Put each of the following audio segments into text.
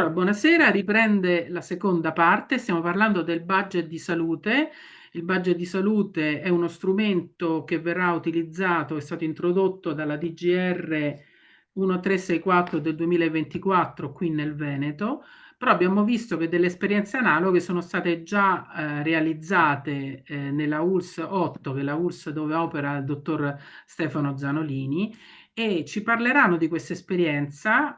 Allora, buonasera, riprende la seconda parte, stiamo parlando del budget di salute. Il budget di salute è uno strumento che verrà utilizzato, è stato introdotto dalla DGR 1364 del 2024 qui nel Veneto, però abbiamo visto che delle esperienze analoghe sono state già realizzate nella ULSS 8, che è la ULSS dove opera il dottor Stefano Zanolini, e ci parleranno di questa esperienza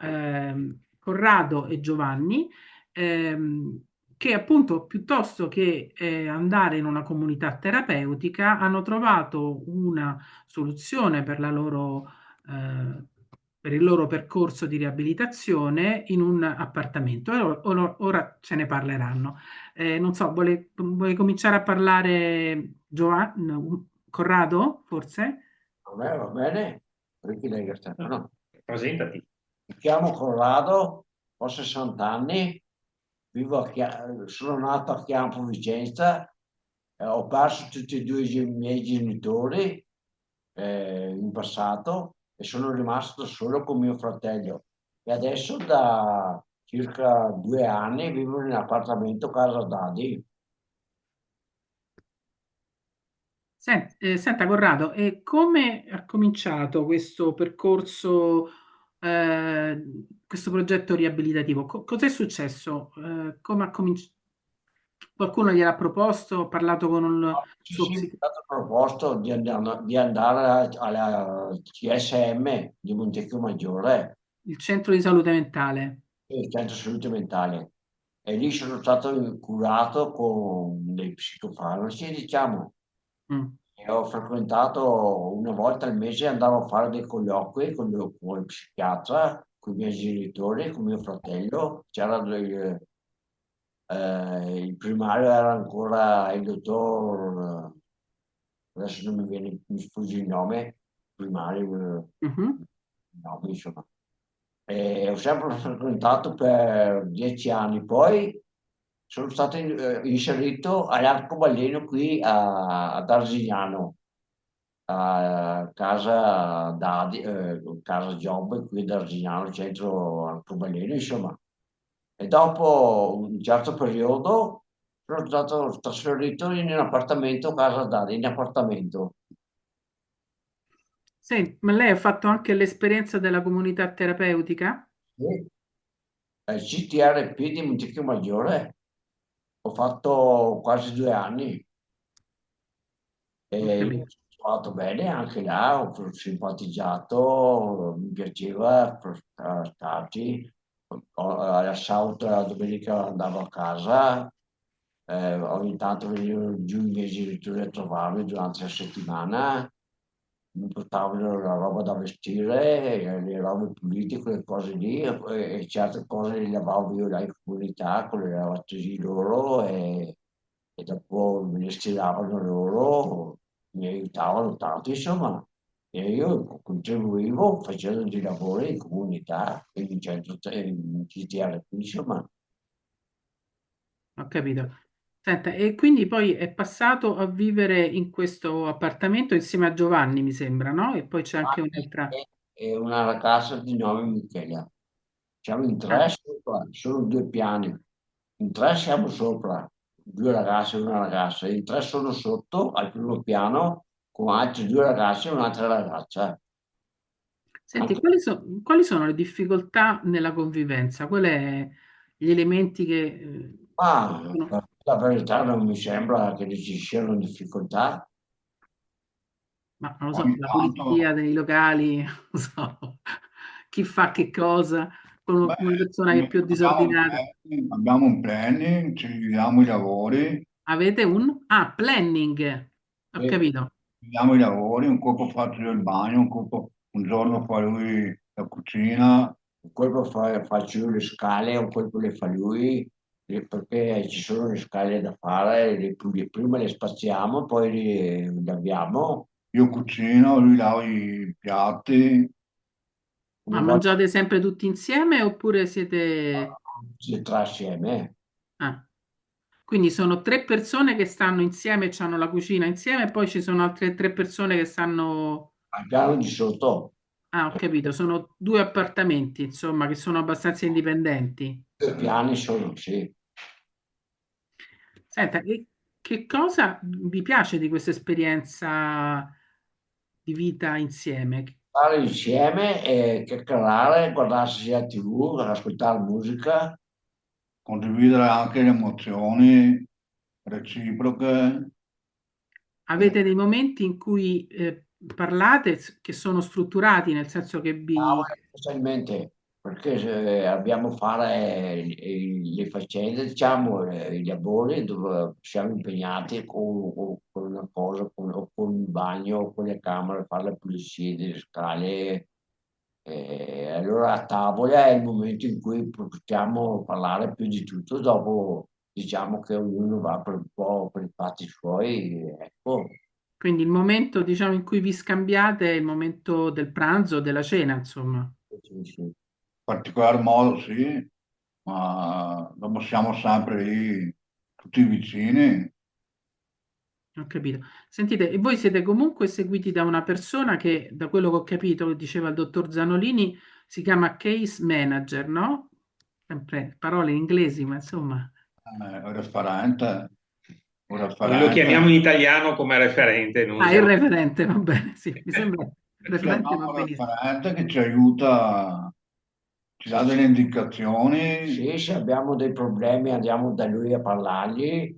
Corrado e Giovanni, che appunto piuttosto che andare in una comunità terapeutica hanno trovato una soluzione per la loro, per il loro percorso di riabilitazione in un appartamento. E ora ce ne parleranno. Non so, vuole cominciare a parlare Giovanni, Corrado, forse? A me va bene, perché lei che sta? No. Presentati. Mi chiamo Corrado, ho 60 anni, sono nato a Chiampo Vicenza, ho perso tutti e due i miei genitori in passato e sono rimasto da solo con mio fratello. E adesso da circa 2 anni vivo in un appartamento casa Dadi. Senta Corrado, e come ha cominciato questo percorso, questo progetto riabilitativo? Cos'è successo? Come ha cominciato? Qualcuno gliel'ha proposto? Ha parlato con un Sì, suo sì, mi è psicologo? stato proposto di andare alla CSM di Montecchio Maggiore, Il centro di salute mentale. il centro salute mentale, e lì sono stato curato con dei psicofarmaci, diciamo, Mm. e ho frequentato una volta al mese, andavo a fare dei colloqui con il psichiatra, con i miei genitori, con mio fratello. Il primario era ancora il dottor, adesso non mi sfugge il nome, primario, Mhm. il nome, insomma. E ho sempre frequentato per 10 anni, poi sono stato inserito all'arcobaleno qui ad Arzignano, a casa Job qui ad Arzignano, centro arcobaleno, insomma. E dopo un certo periodo sono stato trasferito in un appartamento, casa Dadi, in appartamento. Senti, ma lei ha fatto anche l'esperienza della comunità terapeutica? Sì. CTRP di Montecchio Maggiore, ho fatto quasi 2 anni Ho e capito. sono andato bene anche là, ho simpatizzato, mi piaceva starci. Alla sabato e la domenica andavo a casa, ogni tanto venivano giù i miei genitori a trovarmi durante la settimana, mi portavano la roba da vestire, le robe pulite, quelle cose lì, e certe cose le lavavo io là in comunità con le lavatrici loro, e dopo me le stiravano loro, mi aiutavano tanto, insomma. E io contribuivo facendo dei lavori in comunità, in CTRP, insomma. Ho capito. Senta, e quindi poi è passato a vivere in questo appartamento insieme a Giovanni, mi sembra, no? E poi c'è anche un'altra. E una ragazza di nome Michela. Siamo in tre Ah, sopra, sono 2 piani. In tre siamo sopra, due ragazze e una ragazza. In tre sono sotto, al primo piano, con altri due ragazzi e un'altra ragazza. senti, quali sono le difficoltà nella convivenza? Quali sono gli elementi che Ma sono- per la verità non mi sembra che ci siano difficoltà. ma non lo so, Ogni la tanto, pulizia dei locali, non so, chi fa che cosa, con beh, una persona che è più disordinata. abbiamo un planning, ci dividiamo i lavori, Avete un planning, ho E capito. dividiamo i lavori, un colpo faccio io il bagno, un giorno fa lui la cucina. un colpo faccio io le scale, un colpo le fa lui, perché ci sono le scale da fare, prima le spaziamo, poi le laviamo. Io cucino, lui lava i piatti. Ma Una volta mangiate sempre tutti insieme oppure siete... le tre assieme, Ah, quindi sono tre persone che stanno insieme e hanno la cucina insieme e poi ci sono altre tre persone che stanno... al piano di sotto. Ah, ho capito, sono due appartamenti, insomma, che sono abbastanza indipendenti. 2 piani sono, sì. Senta, e che cosa vi piace di questa esperienza di vita insieme? Stare insieme e chiacchierare, guardarsi la TV, ascoltare musica. condividere anche le emozioni reciproche. Avete dei momenti in cui parlate che sono strutturati, nel senso che Ah, vi... specialmente perché se abbiamo a fare le faccende, diciamo, i lavori dove siamo impegnati con una cosa, o con il bagno, o con le camere, fare le pulizie delle scale. E allora a tavola è il momento in cui possiamo parlare più di tutto, dopo diciamo che ognuno va per un po' per i fatti suoi, ecco. Quindi il momento, diciamo, in cui vi scambiate è il momento del pranzo, della cena, insomma. Sì, sì. Particolar modo sì, ma dopo siamo sempre lì tutti vicini. Ho capito. Sentite, e voi siete comunque seguiti da una persona che, da quello che ho capito, che diceva il dottor Zanolini, si chiama case manager, no? Sempre parole inglesi, ma insomma. Un referente, un Noi lo referente. chiamiamo in italiano come referente, non Ah, il usiamo. referente, va bene, sì, mi sembra, il referente va Chiamiamo un benissimo. referente che ci aiuta, ci dà Sì, delle sì. indicazioni. Sì, se abbiamo dei problemi andiamo da lui a parlargli,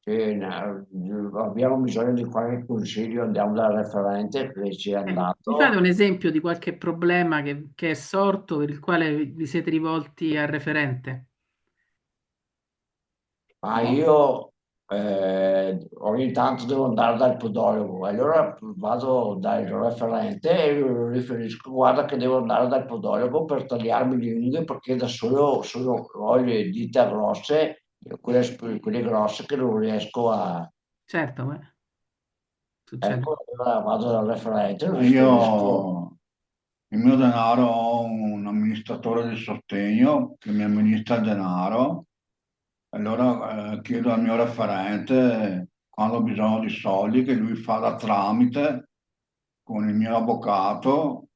se abbiamo bisogno di qualche consiglio andiamo dal referente che ci è Mi fate andato. un esempio di qualche problema che è sorto per il quale vi siete rivolti al referente? Ma io ogni tanto devo andare dal podologo, allora vado dal referente e lo riferisco, guarda che devo andare dal podologo per tagliarmi le unghie perché da solo ho le dita grosse, quelle grosse che non riesco a... Certo, succede. Ecco, allora vado dal referente, lo riferisco. Io, il mio denaro, ho un amministratore di sostegno che mi amministra il denaro. Allora chiedo al mio referente quando ho bisogno di soldi, che lui fa da tramite con il mio avvocato,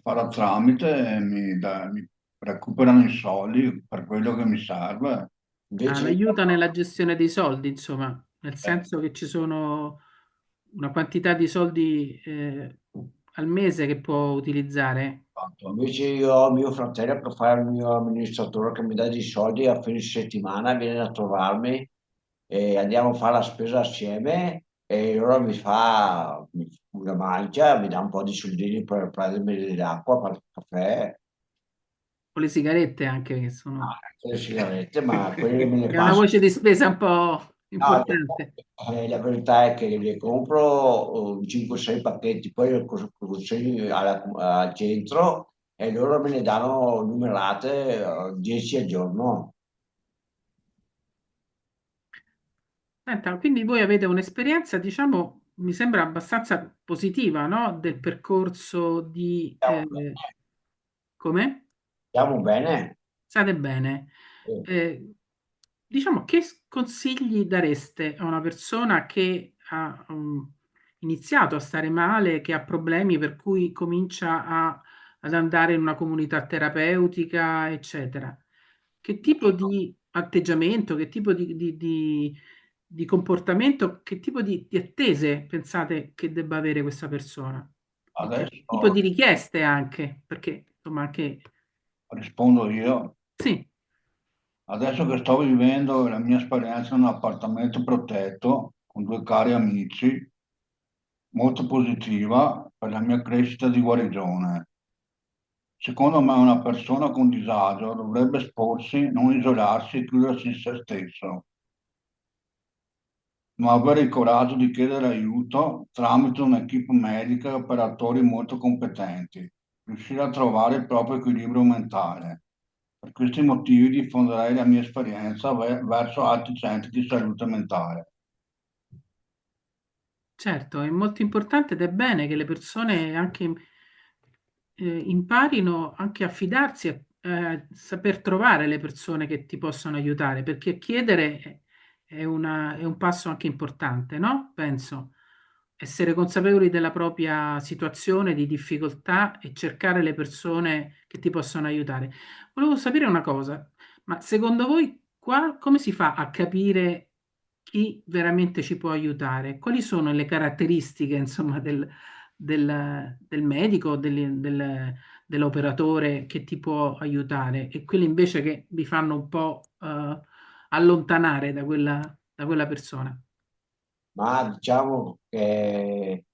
fa da tramite e mi recuperano i soldi per quello che mi serve. Ah, Invece io l'aiuta nella gestione dei soldi, insomma, nel Eh, senso che ci sono una quantità di soldi al mese che può utilizzare. fatto. Invece io ho mio fratello per fare il mio amministratore che mi dà dei soldi a fine settimana, viene a trovarmi e andiamo a fare la spesa assieme e allora una mancia, mi dà un po' di soldini per prendermi dell'acqua, per il caffè, Con le sigarette anche, che sono... anche le sigarette, ma quelle che me le È una passo. voce di spesa un po' No, importante. la verità è che le compro 5-6 pacchetti, poi le consegno al centro e loro me ne danno numerate 10 al giorno. Senta, quindi voi avete un'esperienza, diciamo, mi sembra abbastanza positiva, no? Del percorso di... Stiamo bene. come? Stiamo bene. State bene. Sì. Diciamo, che consigli dareste a una persona che ha iniziato a stare male, che ha problemi per cui comincia ad andare in una comunità terapeutica, eccetera? Che tipo di atteggiamento, che tipo di comportamento, che tipo di attese pensate che debba avere questa persona? E che tipo Adesso di richieste anche? Perché, insomma, anche... rispondo io. Sì. Adesso che sto vivendo la mia esperienza in un appartamento protetto con due cari amici, molto positiva per la mia crescita di guarigione. Secondo me una persona con disagio dovrebbe esporsi, non isolarsi e chiudersi in se stesso, ma avere il coraggio di chiedere aiuto tramite un'equipe medica e operatori molto competenti, riuscire a trovare il proprio equilibrio mentale. Per questi motivi diffonderei la mia esperienza verso altri centri di salute mentale. Certo, è molto importante ed è bene che le persone anche imparino anche a fidarsi, a saper trovare le persone che ti possono aiutare, perché chiedere è un passo anche importante, no? Penso. essere consapevoli della propria situazione di difficoltà e cercare le persone che ti possono aiutare. Volevo sapere una cosa, ma secondo voi come si fa a capire chi veramente ci può aiutare? Quali sono le caratteristiche, insomma, del medico, dell'operatore che ti può aiutare e quelli invece che vi fanno un po' allontanare da quella persona? Ma diciamo che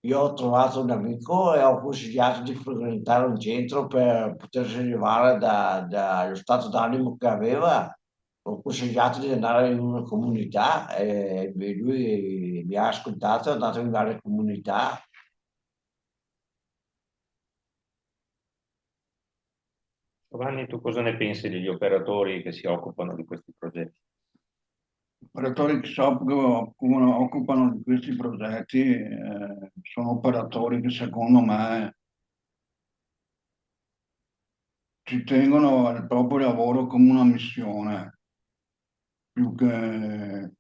io ho trovato un amico e ho consigliato di frequentare un centro per potersi rilevare dallo stato d'animo che aveva. Ho consigliato di andare in una comunità e lui mi ha ascoltato, è andato in varie comunità. Giovanni, tu cosa ne pensi degli operatori che si occupano di questi progetti? Operatori che si occupano di questi progetti sono operatori che secondo me ci tengono al proprio lavoro come una missione, più che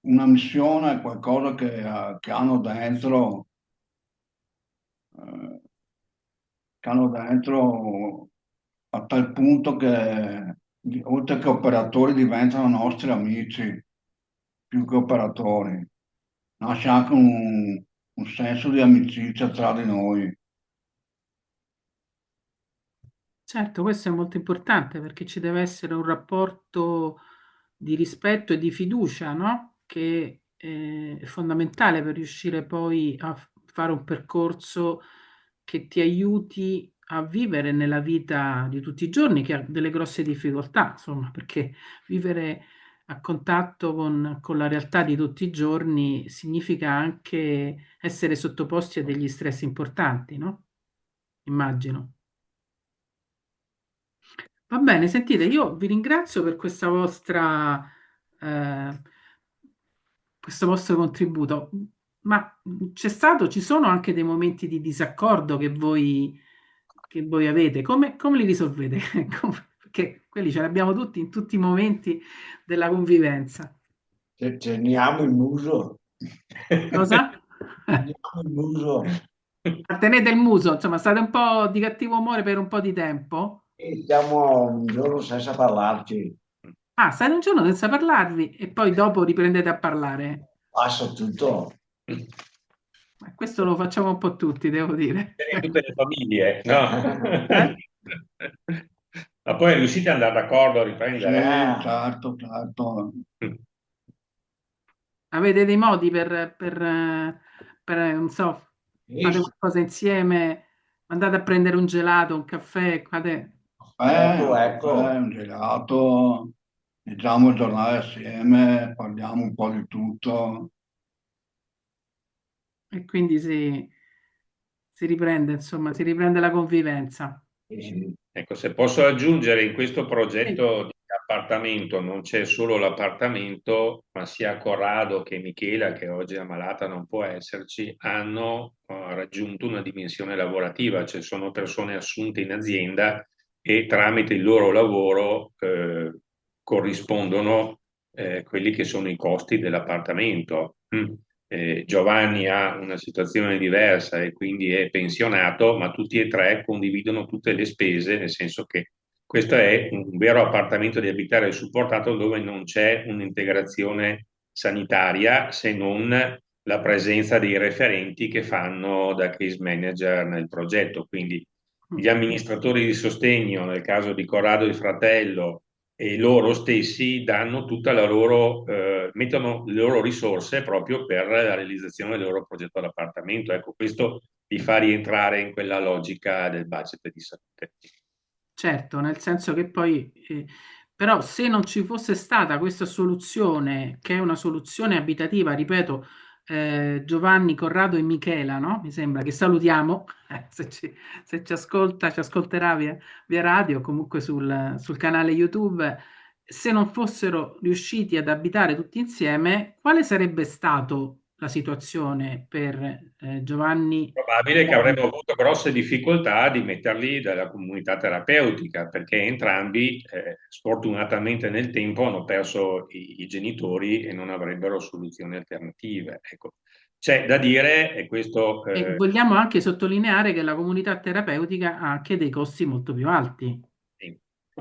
una missione è qualcosa che hanno dentro, eh, che hanno dentro a tal punto che oltre che operatori diventano nostri amici più che operatori. Nasce anche un senso di amicizia tra di noi. Certo, questo è molto importante perché ci deve essere un rapporto di rispetto e di fiducia, no? Che è fondamentale per riuscire poi a fare un percorso che ti aiuti a vivere nella vita di tutti i giorni, che ha delle grosse difficoltà, insomma, perché vivere a contatto con la realtà di tutti i giorni significa anche essere sottoposti a degli stress importanti, no? Immagino. Va bene, sentite, io vi ringrazio per eh, questo vostro contributo, ma ci sono anche dei momenti di disaccordo che voi avete. Come li risolvete? Perché quelli ce li abbiamo tutti in tutti i momenti della convivenza. Teniamo il muso, Cosa? teniamo il muso Tenete il muso, insomma, state un po' di cattivo umore per un po' di tempo. e stiamo un giorno senza parlarci. Ah, state un giorno senza parlarvi e poi dopo riprendete a parlare. Passa tutto. Ma questo lo facciamo un po' tutti, devo dire. In tutte le famiglie, no? Eh? Ma poi riuscite ad andare d'accordo a Sì, riprendere? certo, certo. Avete dei modi non so, fate Sì, qualcosa insieme, andate a prendere un gelato, un caffè, ecco, Caffè, ecco. un gelato, iniziamo a giornare assieme, parliamo un po' di tutto. e quindi si riprende, insomma, si riprende la convivenza. Sì, sì. Ecco, se posso aggiungere, in questo Sì. progetto di appartamento non c'è solo l'appartamento, ma sia Corrado che Michela, che oggi è ammalata, non può esserci, hanno raggiunto una dimensione lavorativa, cioè sono persone assunte in azienda e tramite il loro lavoro corrispondono quelli che sono i costi dell'appartamento. Giovanni ha una situazione diversa e quindi è pensionato, ma tutti e tre condividono tutte le spese, nel senso che questo è un vero appartamento di abitare supportato dove non c'è un'integrazione sanitaria se non la presenza dei referenti che fanno da case manager nel progetto. Quindi gli amministratori di sostegno, nel caso di Corrado il fratello, e loro stessi danno tutta la loro, mettono le loro risorse proprio per la realizzazione del loro progetto d'appartamento. Ecco, questo li fa rientrare in quella logica del budget di salute. Certo, nel senso che poi, però se non ci fosse stata questa soluzione, che è una soluzione abitativa, ripeto, Giovanni, Corrado e Michela, no? Mi sembra che salutiamo, se ci ascolta, ci ascolterà via radio, comunque sul canale YouTube, se non fossero riusciti ad abitare tutti insieme, quale sarebbe stato la situazione per Giovanni? Probabile che avremmo avuto grosse difficoltà di metterli dalla comunità terapeutica, perché entrambi, sfortunatamente nel tempo, hanno perso i genitori e non avrebbero soluzioni alternative. Ecco. C'è da dire, e questo E vogliamo anche sottolineare che la comunità terapeutica ha anche dei costi molto più alti. sì.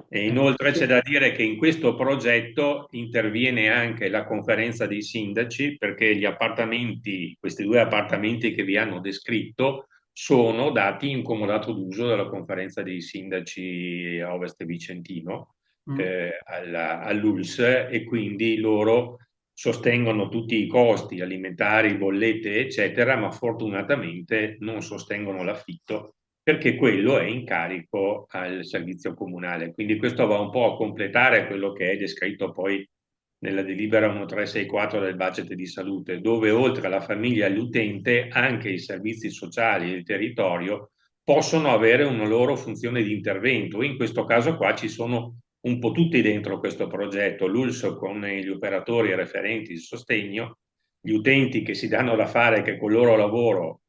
E inoltre c'è da dire che in questo progetto interviene anche la conferenza dei sindaci, perché gli appartamenti, questi due appartamenti che vi hanno descritto, sono dati in comodato d'uso dalla conferenza dei sindaci a Ovest Vicentino, Mm. all'ULS, e quindi loro sostengono tutti i costi alimentari, bollette, eccetera, ma fortunatamente non sostengono l'affitto perché quello è in carico al servizio comunale. Quindi questo va un po' a completare quello che è descritto poi nella delibera 1364 del budget di salute, dove oltre alla famiglia e all'utente anche i servizi sociali e il territorio possono avere una loro funzione di intervento. In questo caso qua ci sono un po' tutti dentro questo progetto, l'ULSO con gli operatori e referenti di sostegno, gli utenti che si danno da fare che col loro lavoro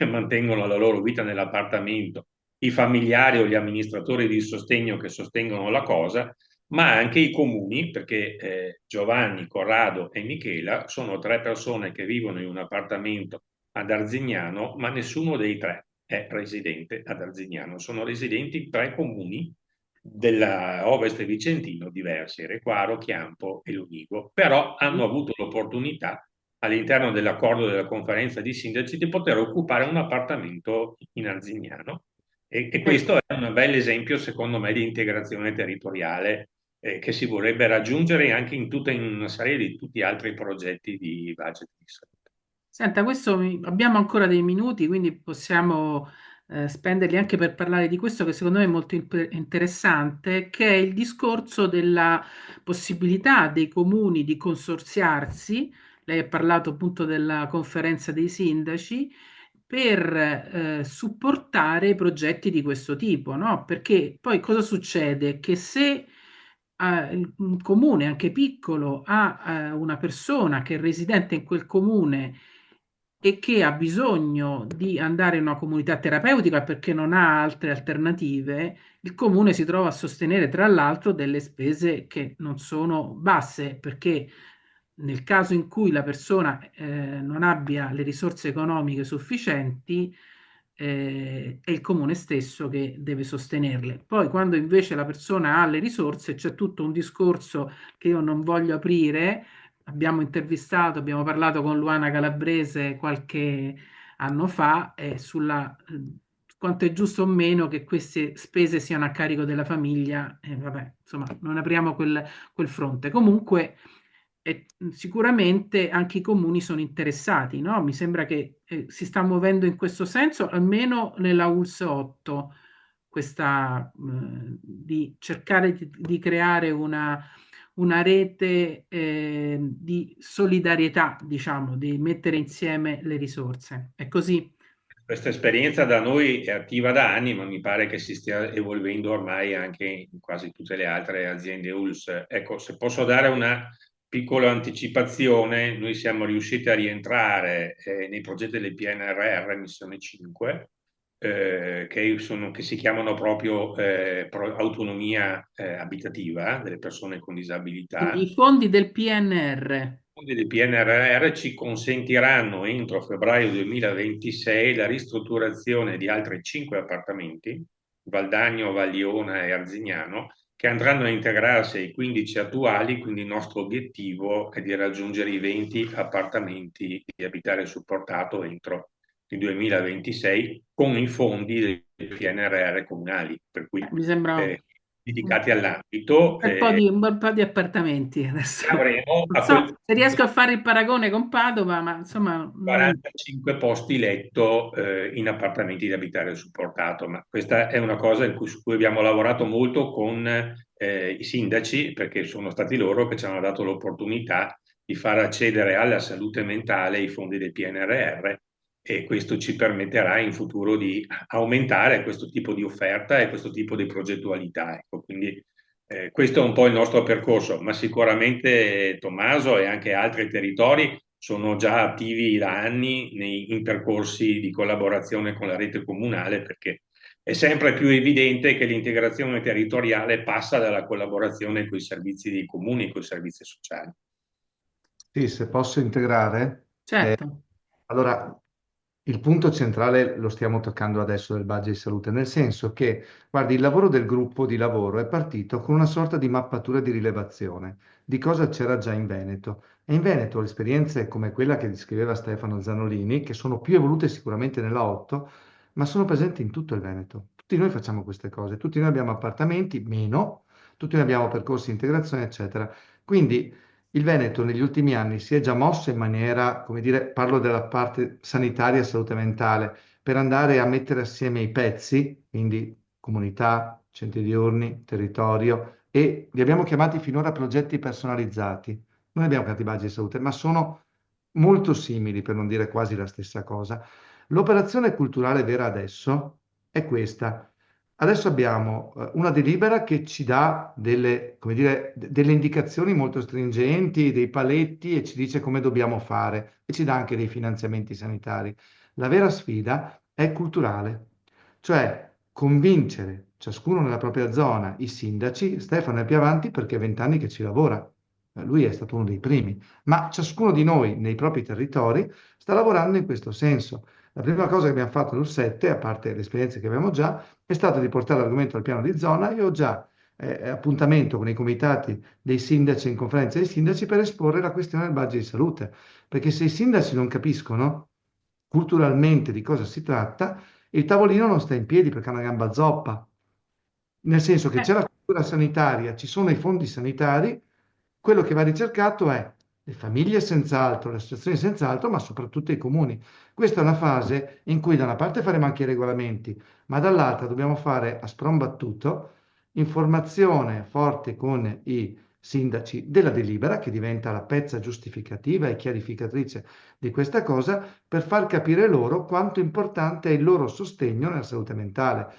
mantengono la loro vita nell'appartamento, i familiari o gli amministratori di sostegno che sostengono la cosa, ma anche i comuni, perché Giovanni, Corrado e Michela sono tre persone che vivono in un appartamento ad Arzignano, ma nessuno dei tre è residente ad Arzignano, sono residenti in tre comuni della Ovest Vicentino diversi, Requaro, Chiampo e Lunigo, però hanno avuto l'opportunità all'interno dell'accordo della conferenza di sindaci di poter occupare un appartamento in Arzignano e questo è un bel esempio secondo me di integrazione territoriale che si vorrebbe raggiungere anche in una serie di tutti gli altri progetti di budget di salute. Senta, abbiamo ancora dei minuti, quindi possiamo spenderli anche per parlare di questo che secondo me è molto interessante, che è il discorso della possibilità dei comuni di consorziarsi. Lei ha parlato appunto della conferenza dei sindaci per supportare progetti di questo tipo, no? Perché poi cosa succede? Che se un comune, anche piccolo, ha una persona che è residente in quel comune e che ha bisogno di andare in una comunità terapeutica perché non ha altre alternative, il comune si trova a sostenere tra l'altro delle spese che non sono basse, perché nel caso in cui la persona non abbia le risorse economiche sufficienti, è il comune stesso che deve sostenerle. Poi, quando invece la persona ha le risorse, c'è tutto un discorso che io non voglio aprire. Abbiamo intervistato, abbiamo parlato con Luana Calabrese qualche anno fa sulla quanto è giusto o meno che queste spese siano a carico della famiglia. Vabbè, insomma, non apriamo quel fronte. Comunque, sicuramente anche i comuni sono interessati, no? Mi sembra che si sta muovendo in questo senso, almeno nella ULS 8, di cercare di creare una rete di solidarietà, diciamo, di mettere insieme le risorse. È così? Questa esperienza da noi è attiva da anni, ma mi pare che si stia evolvendo ormai anche in quasi tutte le altre aziende ULS. Ecco, se posso dare una piccola anticipazione, noi siamo riusciti a rientrare nei progetti del PNRR Missione 5, che si chiamano proprio autonomia abitativa delle persone con Quindi disabilità. i fondi del PNR. I fondi del PNRR ci consentiranno entro febbraio 2026 la ristrutturazione di altri 5 appartamenti, Valdagno, Vagliona e Arzignano, che andranno a integrarsi ai 15 attuali, quindi il nostro obiettivo è di raggiungere i 20 appartamenti di abitare supportato entro il 2026 con i fondi del PNRR comunali, per cui Mi sembra dedicati all'ambito. un bel po' di appartamenti adesso. Avremo Non a so quel se riesco a fare il paragone con Padova, ma insomma, 45 posti letto in appartamenti di abitare supportato, ma questa è una cosa su cui abbiamo lavorato molto con i sindaci, perché sono stati loro che ci hanno dato l'opportunità di far accedere alla salute mentale i fondi del PNRR e questo ci permetterà in futuro di aumentare questo tipo di offerta e questo tipo di progettualità. Ecco, quindi questo è un po' il nostro percorso, ma sicuramente Tommaso e anche altri territori sono già attivi da anni in percorsi di collaborazione con la rete comunale, perché è sempre più evidente che l'integrazione territoriale passa dalla collaborazione con i servizi dei comuni e con i servizi sociali. Sì, se posso integrare. Certo. Allora, il punto centrale lo stiamo toccando adesso del budget di salute, nel senso che, guardi, il lavoro del gruppo di lavoro è partito con una sorta di mappatura di rilevazione di cosa c'era già in Veneto. E in Veneto le esperienze come quella che descriveva Stefano Zanolini, che sono più evolute sicuramente nella 8, ma sono presenti in tutto il Veneto. Tutti noi facciamo queste cose, tutti noi abbiamo appartamenti, meno, tutti noi abbiamo percorsi di integrazione, eccetera. Quindi il Veneto negli ultimi anni si è già mosso in maniera, come dire, parlo della parte sanitaria e salute mentale, per andare a mettere assieme i pezzi, quindi comunità, centri diurni, territorio, e li abbiamo chiamati finora progetti personalizzati. Non abbiamo chiamati budget di salute, ma sono molto simili, per non dire quasi la stessa cosa. L'operazione culturale vera adesso è questa. Adesso abbiamo una delibera che ci dà delle, come dire, delle indicazioni molto stringenti, dei paletti e ci dice come dobbiamo fare e ci dà anche dei finanziamenti sanitari. La vera sfida è culturale, cioè convincere ciascuno nella propria zona, i sindaci. Stefano è più avanti perché è 20 anni che ci lavora. Lui è stato uno dei primi, ma ciascuno di noi nei propri territori sta lavorando in questo senso. La prima cosa che abbiamo fatto sul 7, a parte le esperienze che abbiamo già, è stato di portare l'argomento al piano di zona. Io ho già appuntamento con i comitati dei sindaci in conferenza dei sindaci per esporre la questione del budget di salute, perché se i sindaci non capiscono culturalmente di cosa si tratta, il tavolino non sta in piedi perché ha una gamba zoppa, nel senso che c'è la cultura sanitaria, ci sono i fondi sanitari, quello che va ricercato è le famiglie senz'altro, le associazioni senz'altro, ma soprattutto i comuni. Questa è una fase in cui da una parte faremo anche i regolamenti, ma dall'altra dobbiamo fare a spron battuto informazione forte con i sindaci della delibera, che diventa la pezza giustificativa e chiarificatrice di questa cosa, per far capire loro quanto importante è il loro sostegno nella salute mentale.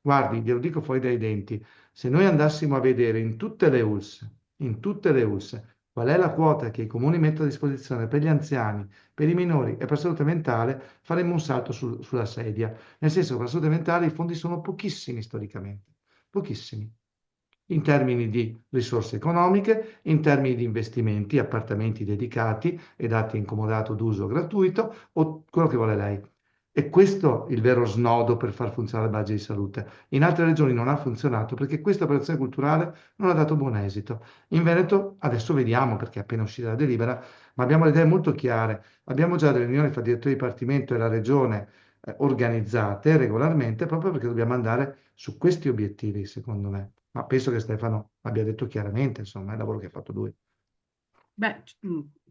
Guardi, glielo dico fuori dai denti, se noi andassimo a vedere in tutte le ULSS, qual è la quota che i comuni mettono a disposizione per gli anziani, per i minori e per salute mentale, faremmo un salto sulla sedia. Nel senso che per la salute mentale i fondi sono pochissimi storicamente, pochissimi, in termini di risorse economiche, in termini di investimenti, appartamenti dedicati e dati in comodato d'uso gratuito o quello che vuole lei. E questo è il vero snodo per far funzionare il budget di salute. In altre regioni non ha funzionato perché questa operazione culturale non ha dato buon esito. In Veneto adesso vediamo, perché è appena uscita la delibera, ma abbiamo le idee molto chiare. Abbiamo già delle riunioni fra il direttore di dipartimento e la regione organizzate regolarmente proprio perché dobbiamo andare su questi obiettivi, secondo me. Ma penso che Stefano abbia detto chiaramente, insomma, è il lavoro che ha fatto lui. Beh,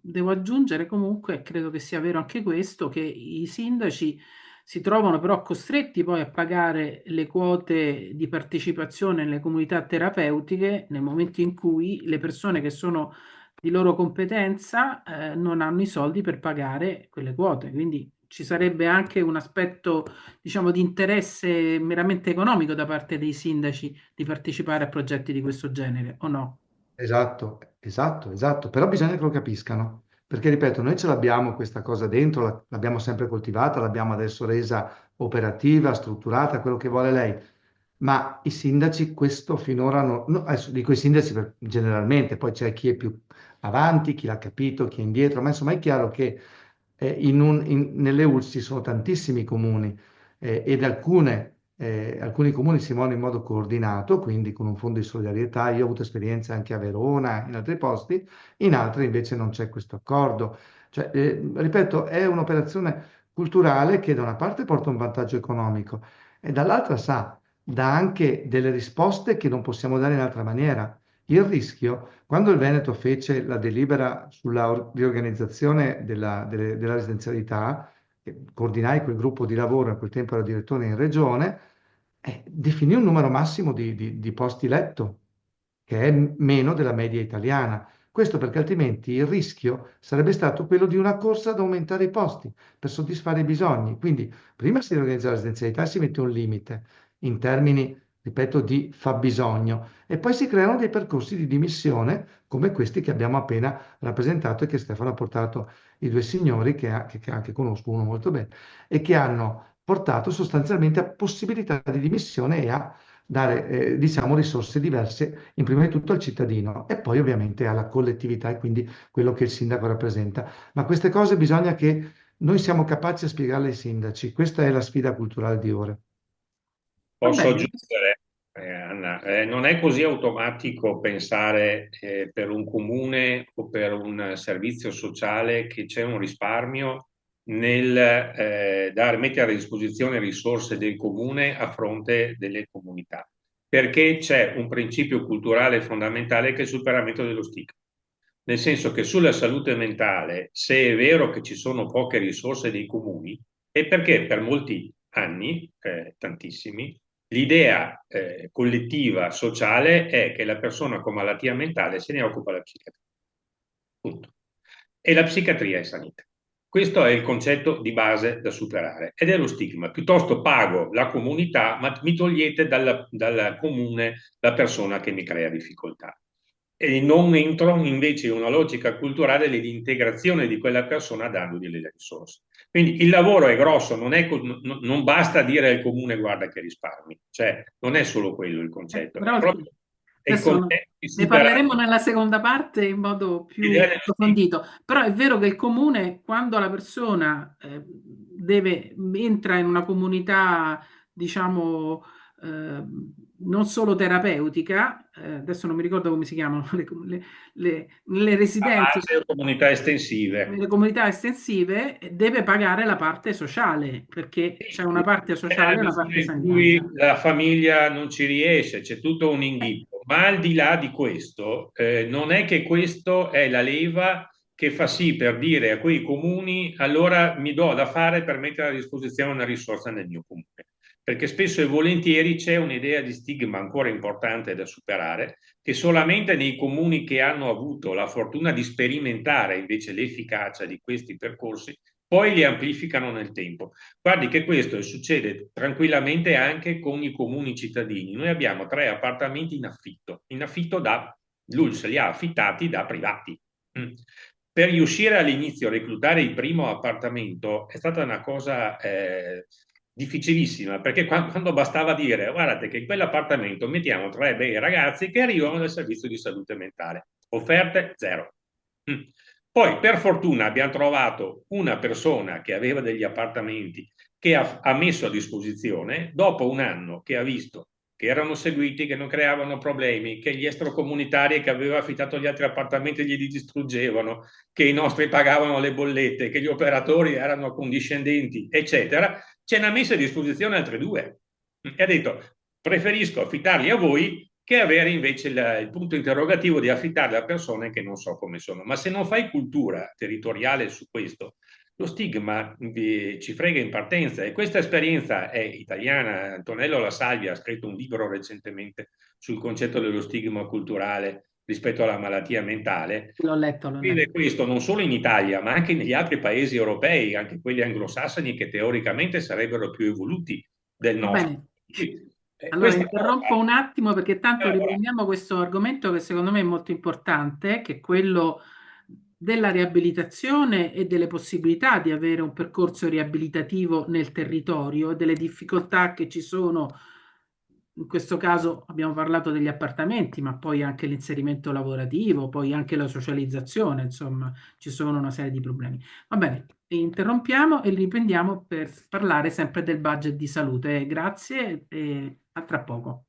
devo aggiungere comunque, credo che sia vero anche questo, che i sindaci si trovano però costretti poi a pagare le quote di partecipazione nelle comunità terapeutiche nel momento in cui le persone che sono di loro competenza non hanno i soldi per pagare quelle quote. Quindi ci sarebbe anche un aspetto, diciamo, di interesse meramente economico da parte dei sindaci di partecipare a progetti di questo genere, o no? Esatto, esatto, esatto, però bisogna che lo capiscano, perché ripeto, noi ce l'abbiamo questa cosa dentro, l'abbiamo sempre coltivata, l'abbiamo adesso resa operativa, strutturata, quello che vuole lei, ma i sindaci questo finora non, no, adesso dico i sindaci generalmente, poi c'è chi è più avanti, chi l'ha capito, chi è indietro, ma insomma è chiaro che nelle ULSS ci sono tantissimi comuni ed alcuni comuni si muovono in modo coordinato, quindi con un fondo di solidarietà. Io ho avuto esperienze anche a Verona, in altri posti, in altri invece non c'è questo accordo. Cioè, ripeto, è un'operazione culturale che da una parte porta un vantaggio economico e dall'altra dà anche delle risposte che non possiamo dare in altra maniera. Il rischio, quando il Veneto fece la delibera sulla riorganizzazione della residenzialità, coordinai quel gruppo di lavoro, a quel tempo ero direttore in regione, definì un numero massimo di posti letto, che è meno della media italiana. Questo perché altrimenti il rischio sarebbe stato quello di una corsa ad aumentare i posti per soddisfare i bisogni. Quindi prima si riorganizza la residenzialità e si mette un limite in termini ripeto, di fabbisogno. E poi si creano dei percorsi di dimissione come questi che abbiamo appena rappresentato e che Stefano ha portato i due signori, che anche conosco uno molto bene, e che hanno portato sostanzialmente a possibilità di dimissione e a dare, diciamo, risorse diverse, in prima di tutto al cittadino e poi ovviamente alla collettività e quindi quello che il sindaco rappresenta. Ma queste cose bisogna che noi siamo capaci a spiegarle ai sindaci. Questa è la sfida culturale di ora. Va Posso bene. aggiungere, Anna, non è così automatico pensare per un comune o per un servizio sociale che c'è un risparmio nel mettere a disposizione risorse del comune a fronte delle comunità, perché c'è un principio culturale fondamentale che è il superamento dello stigma. Nel senso che sulla salute mentale, se è vero che ci sono poche risorse dei comuni, è perché per molti anni, tantissimi, l'idea collettiva, sociale è che la persona con malattia mentale se ne occupa la psichiatria. Punto. E la psichiatria è sanità. Questo è il concetto di base da superare ed è lo stigma. Piuttosto pago la comunità, ma mi togliete dal comune la persona che mi crea difficoltà. E non entro invece in una logica culturale di integrazione di quella persona dandogli le risorse. Quindi il lavoro è grosso, non basta dire al comune guarda che risparmi, cioè non è solo quello il concetto, è Però proprio il adesso concetto di ne superare parleremo nella seconda parte in modo più l'idea dello stigma. approfondito. Però è vero che il comune, quando la persona entra in una comunità, diciamo, eh, non solo terapeutica, adesso non mi ricordo come si chiamano le A residenze, base o comunità estensive. le comunità estensive, deve pagare la parte sociale, perché c'è una Sì, parte nella sociale e una misura parte in cui sanitaria. la famiglia non ci riesce, c'è tutto un inghippo. Ma al di là di questo, non è che questo è la leva che fa sì per dire a quei comuni allora mi do da fare per mettere a disposizione una risorsa nel mio comune. Perché spesso e volentieri c'è un'idea di stigma ancora importante da superare, che solamente nei comuni che hanno avuto la fortuna di sperimentare invece l'efficacia di questi percorsi, poi li amplificano nel tempo. Guardi che questo succede tranquillamente anche con i comuni cittadini. Noi abbiamo 3 appartamenti in affitto lui se li ha affittati da privati. Per riuscire all'inizio a reclutare il primo appartamento è stata una cosa difficilissima, perché quando bastava dire guardate che in quell'appartamento mettiamo 3 bei ragazzi che arrivano dal servizio di salute mentale, offerte zero. Poi per fortuna abbiamo trovato una persona che aveva degli appartamenti che ha messo a disposizione dopo un anno che ha visto che erano seguiti, che non creavano problemi, che gli extracomunitari che aveva affittato gli altri appartamenti gli distruggevano, che i nostri pagavano le bollette, che gli operatori erano accondiscendenti, eccetera, ce n'ha messa a disposizione altre 2. E ha detto, preferisco affittarli a voi che avere invece il punto interrogativo di affittarli a persone che non so come sono. Ma se non fai cultura territoriale su questo, lo stigma ci frega in partenza e questa esperienza è italiana. Antonello La Salvia ha scritto un libro recentemente sul concetto dello stigma culturale rispetto alla malattia mentale. L'ho letto, l'ho Vede letto. questo non solo in Italia, ma anche negli altri paesi europei, anche quelli anglosassoni che teoricamente sarebbero più evoluti del Va nostro. bene. Allora Questa interrompo cosa un attimo perché tanto è riprendiamo questo argomento che secondo me è molto importante, che è quello della riabilitazione e delle possibilità di avere un percorso riabilitativo nel territorio e delle difficoltà che ci sono. In questo caso abbiamo parlato degli appartamenti, ma poi anche l'inserimento lavorativo, poi anche la socializzazione, insomma, ci sono una serie di problemi. Va bene, interrompiamo e riprendiamo per parlare sempre del budget di salute. Grazie e a tra poco.